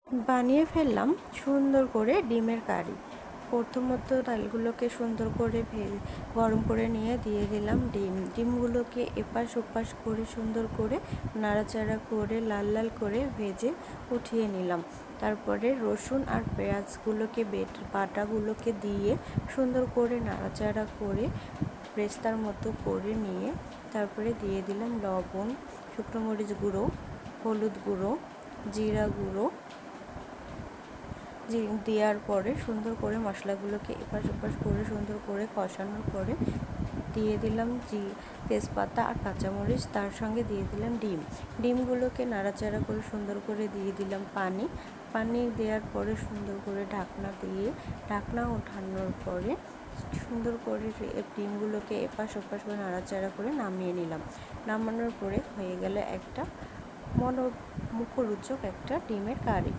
বানিয়ে ফেললাম সুন্দর করে ডিমের কারি। প্রথমত ডালগুলোকে সুন্দর করে গরম করে নিয়ে দিয়ে দিলাম ডিমগুলোকে এপাশ ওপাশ করে সুন্দর করে নাড়াচাড়া করে লাল লাল করে ভেজে উঠিয়ে নিলাম। তারপরে রসুন আর পেঁয়াজগুলোকে বাটাগুলোকে দিয়ে সুন্দর করে নাড়াচাড়া করে পেস্তার মতো করে নিয়ে তারপরে দিয়ে দিলাম লবণ, শুকনো মরিচ গুঁড়ো, হলুদ গুঁড়ো, জিরা গুঁড়ো দেওয়ার পরে সুন্দর করে মশলাগুলোকে এপাশ ওপাশ করে সুন্দর করে কষানোর পরে দিয়ে দিলাম তেজপাতা আর কাঁচামরিচ, তার সঙ্গে দিয়ে দিলাম ডিমগুলোকে নাড়াচাড়া করে সুন্দর করে দিয়ে দিলাম পানি দেওয়ার পরে সুন্দর করে ঢাকনা ওঠানোর পরে সুন্দর করে ডিমগুলোকে এপাশ ওপাশ করে নাড়াচাড়া করে নামিয়ে নিলাম। নামানোর পরে হয়ে গেল একটা মুখরোচক একটা ডিমের কারি।